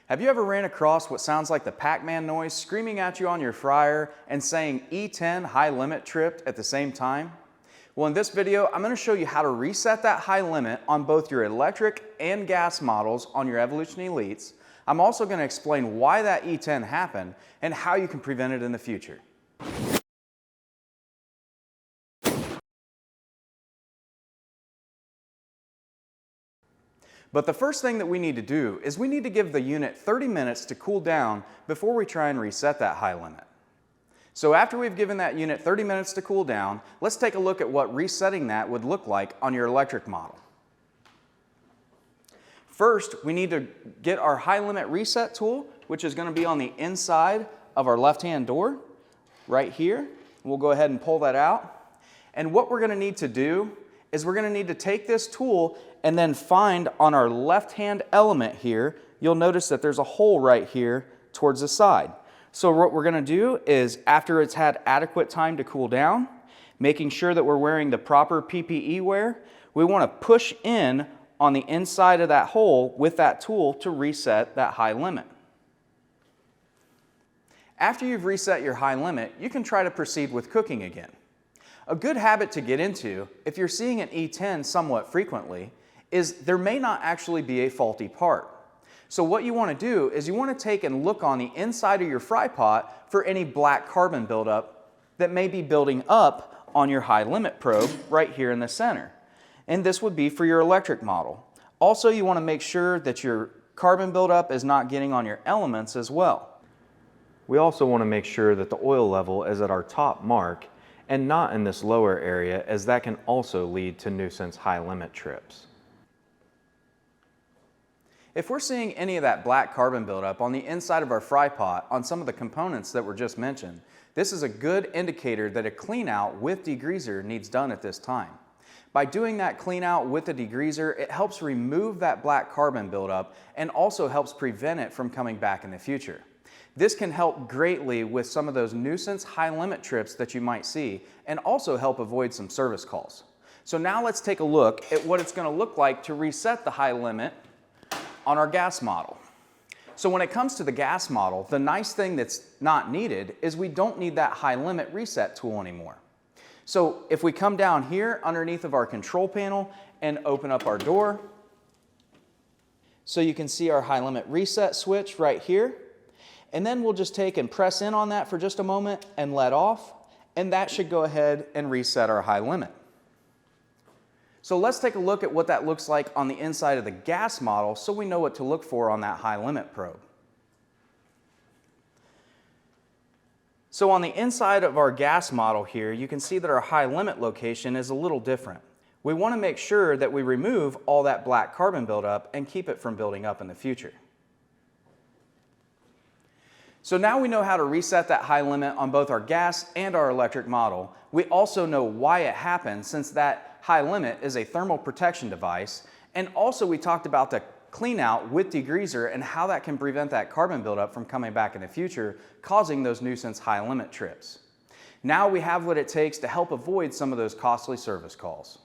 Have you ever ran across what sounds like the Pac-Man noise screaming at you on your fryer and saying E10 high limit tripped at the same time? Well, in this video, I'm going to show you how to reset that high limit on both your electric and gas models on your Evolution Elites. I'm also going to explain why that E10 happened and how you can prevent it in the future. But the first thing that we need to do is we need to give the unit 30 minutes to cool down before we try and reset that high limit. So after we've given that unit 30 minutes to cool down, let's take a look at what resetting that would look like on your electric model. First, we need to get our high limit reset tool, which is going to be on the inside of our left-hand door, right here. We'll go ahead and pull that out. And what we're going to need to do is we're going to need to take this tool and then find on our left-hand element here, you'll notice that there's a hole right here towards the side. So what we're going to do is, after it's had adequate time to cool down, making sure that we're wearing the proper PPE wear, we want to push in on the inside of that hole with that tool to reset that high limit. After you've reset your high limit, you can try to proceed with cooking again. A good habit to get into, if you're seeing an E10 somewhat frequently, is there may not actually be a faulty part. So what you want to do is you want to take and look on the inside of your fry pot for any black carbon buildup that may be building up on your high limit probe right here in the center. And this would be for your electric model. Also, you want to make sure that your carbon buildup is not getting on your elements as well. We also want to make sure that the oil level is at our top mark and not in this lower area, as that can also lead to nuisance high limit trips. If we're seeing any of that black carbon buildup on the inside of our fry pot on some of the components that were just mentioned, this is a good indicator that a clean out with degreaser needs done at this time. By doing that clean out with the degreaser, it helps remove that black carbon buildup and also helps prevent it from coming back in the future. This can help greatly with some of those nuisance high limit trips that you might see and also help avoid some service calls. So now let's take a look at what it's going to look like to reset the high limit on our gas model. So when it comes to the gas model, the nice thing that's not needed is we don't need that high limit reset tool anymore. So if we come down here underneath of our control panel and open up our door, so you can see our high limit reset switch right here. And then we'll just take and press in on that for just a moment and let off, and that should go ahead and reset our high limit. So let's take a look at what that looks like on the inside of the gas model so we know what to look for on that high limit probe. So on the inside of our gas model here, you can see that our high limit location is a little different. We want to make sure that we remove all that black carbon buildup and keep it from building up in the future. So now we know how to reset that high limit on both our gas and our electric model. We also know why it happened, since that high limit is a thermal protection device. And also we talked about the clean out with degreaser and how that can prevent that carbon buildup from coming back in the future, causing those nuisance high limit trips. Now we have what it takes to help avoid some of those costly service calls.